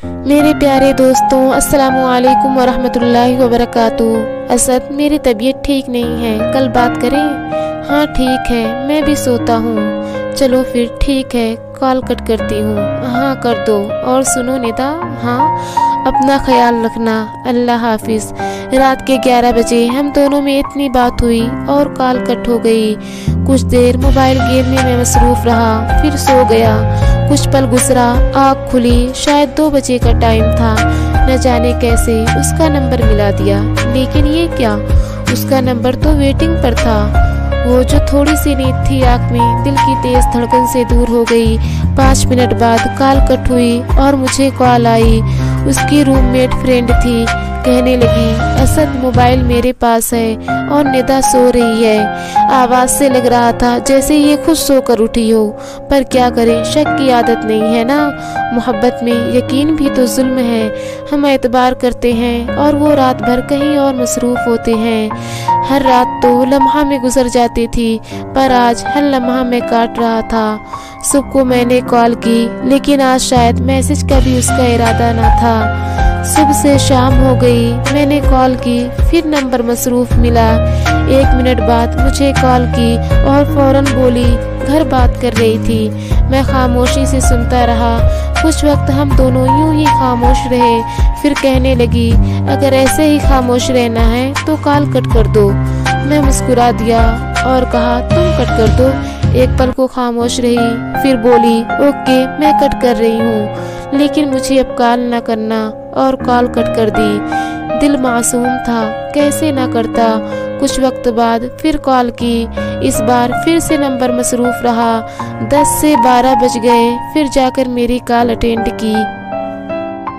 मेरे प्यारे दोस्तों, अस्सलामु अलैकुम वरहमतुल्लाहि वबरकातुहू। असद, मेरी तबीयत ठीक नहीं है, कल बात करें? हाँ ठीक है, मैं भी सोता हूँ। चलो फिर ठीक है, कॉल कट करती हूँ। हाँ कर दो। और सुनो निदा, हाँ अपना ख्याल रखना, अल्लाह हाफिज। रात के 11 बजे हम दोनों में इतनी बात हुई और कॉल कट हो गई। कुछ देर मोबाइल गेम में मैं मसरूफ रहा, फिर सो गया। कुछ पल गुजरा, आँख खुली, शायद 2 बजे का टाइम था। न जाने कैसे उसका नंबर मिला दिया, लेकिन ये क्या, उसका नंबर तो वेटिंग पर था। वो जो थोड़ी सी नींद थी आँख में, दिल की तेज धड़कन से दूर हो गई। 5 मिनट बाद कॉल कट हुई और मुझे कॉल आई। उसकी रूममेट फ्रेंड थी। कहने लगी, असद मोबाइल मेरे पास है और निदा सो रही है। आवाज से लग रहा था जैसे ये खुद सोकर उठी हो, पर क्या करें, शक की आदत नहीं है ना। मोहब्बत में यकीन भी तो जुल्म है। हम एतबार करते हैं और वो रात भर कहीं और मसरूफ होते हैं। हर रात तो लम्हा में गुजर जाती थी, पर आज हर लम्हा में काट रहा था। सुबह को मैंने कॉल की, लेकिन आज शायद मैसेज का भी उसका इरादा न था। सुबह से शाम हो गई, मैंने कॉल की, फिर नंबर मसरूफ मिला। 1 मिनट बाद मुझे कॉल की और फौरन बोली, घर बात कर रही थी। मैं खामोशी से सुनता रहा। कुछ वक्त हम दोनों यूं ही खामोश रहे। फिर कहने लगी, अगर ऐसे ही खामोश रहना है तो कॉल कट कर दो। मैं मुस्कुरा दिया और कहा, तुम कट कर दो। एक पल को खामोश रही, फिर बोली, ओके मैं कट कर रही हूँ, लेकिन मुझे अब कॉल न करना। और कॉल कट कर दी। दिल मासूम था, कैसे ना करता। कुछ वक्त बाद फिर कॉल की। इस बार फिर से नंबर मसरूफ रहा। 10 से 12 बज गए, फिर जाकर मेरी कॉल अटेंड की।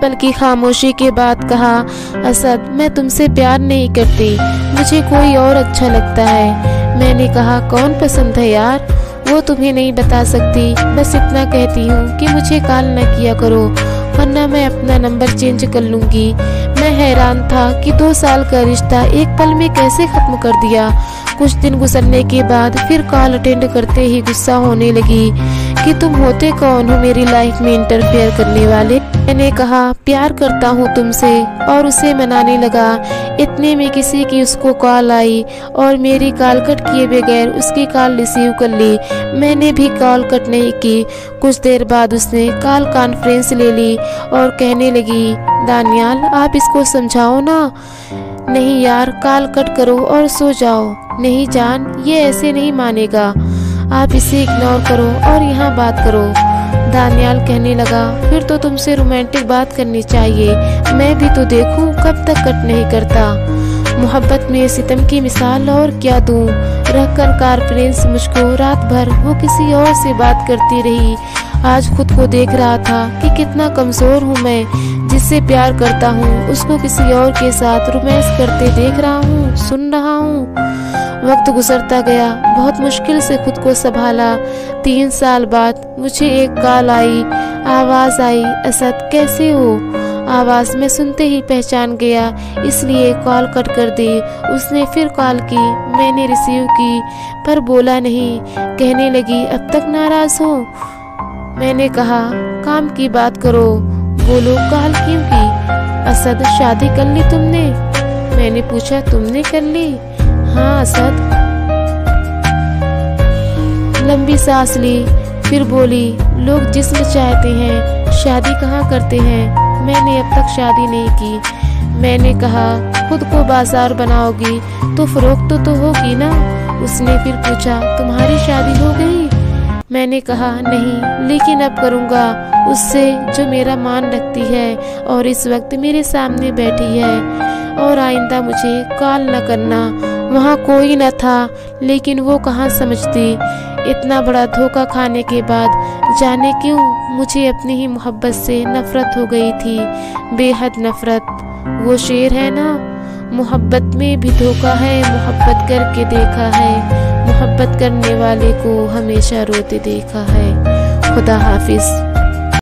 पल की खामोशी के बाद कहा, असद मैं तुमसे प्यार नहीं करती, मुझे कोई और अच्छा लगता है। मैंने कहा, कौन पसंद है यार? वो तुम्हें नहीं बता सकती, बस इतना कहती हूँ कि मुझे कॉल न किया करो, वरना मैं अपना नंबर चेंज कर लूंगी। मैं हैरान था कि 2 साल का रिश्ता एक पल में कैसे खत्म कर दिया। कुछ दिन गुजरने के बाद फिर कॉल अटेंड करते ही गुस्सा होने लगी कि तुम होते कौन हो मेरी लाइफ में इंटरफेयर करने वाले। मैंने कहा, प्यार करता हूँ तुमसे, और उसे मनाने लगा। इतने में किसी की उसको कॉल आई और मेरी कॉल कट किए बगैर उसकी कॉल रिसीव कर ली। मैंने भी कॉल कट नहीं की। कुछ देर बाद उसने कॉल कॉन्फ्रेंस ले ली और कहने लगी, दानियाल आप इसको समझाओ ना। नहीं यार, कॉल कट करो और सो जाओ। नहीं जान, ये ऐसे नहीं मानेगा, आप इसे इग्नोर करो और यहाँ बात करो। दानियाल कहने लगा, फिर तो तुमसे रोमांटिक बात करनी चाहिए, मैं भी तो देखूं कब तक कट नहीं करता। मोहब्बत में सितम की मिसाल और क्या दूं। रखकर कॉन्फ्रेंस मुझको रात भर वो किसी और से बात करती रही। आज खुद को देख रहा था कि कितना कमजोर हूँ मैं। जिससे प्यार करता हूँ उसको किसी और के साथ रोमांस करते देख रहा हूँ, सुन रहा हूँ। वक्त गुजरता गया, बहुत मुश्किल से खुद को संभाला। 3 साल बाद मुझे एक कॉल आई। आवाज आई, असद कैसे हो? आवाज में सुनते ही पहचान गया, इसलिए कॉल कट कर दी। उसने फिर कॉल की, मैंने रिसीव की, पर बोला नहीं। कहने लगी, अब तक नाराज हो? मैंने कहा, काम की बात करो। बोलो, कॉल क्यों की? असद शादी कर ली तुमने? मैंने पूछा, तुमने कर ली? हाँ असद। लंबी सांस ली, फिर बोली, लोग जिस्म चाहते हैं, शादी कहाँ करते हैं। मैंने अब तक शादी नहीं की। मैंने कहा, खुद को बाजार बनाओगी तो फरोख्त तो होगी ना। उसने फिर पूछा, तुम्हारी शादी हो गई? मैंने कहा, नहीं, लेकिन अब करूँगा उससे जो मेरा मान रखती है और इस वक्त मेरे सामने बैठी है। और आइंदा मुझे कॉल न करना। वहाँ कोई न था, लेकिन वो कहाँ समझती। इतना बड़ा धोखा खाने के बाद जाने क्यों मुझे अपनी ही मोहब्बत से नफरत हो गई थी, बेहद नफरत। वो शेर है ना, मोहब्बत में भी धोखा है, मोहब्बत करके देखा है, मोहब्बत करने वाले को हमेशा रोते देखा है। खुदा हाफिज।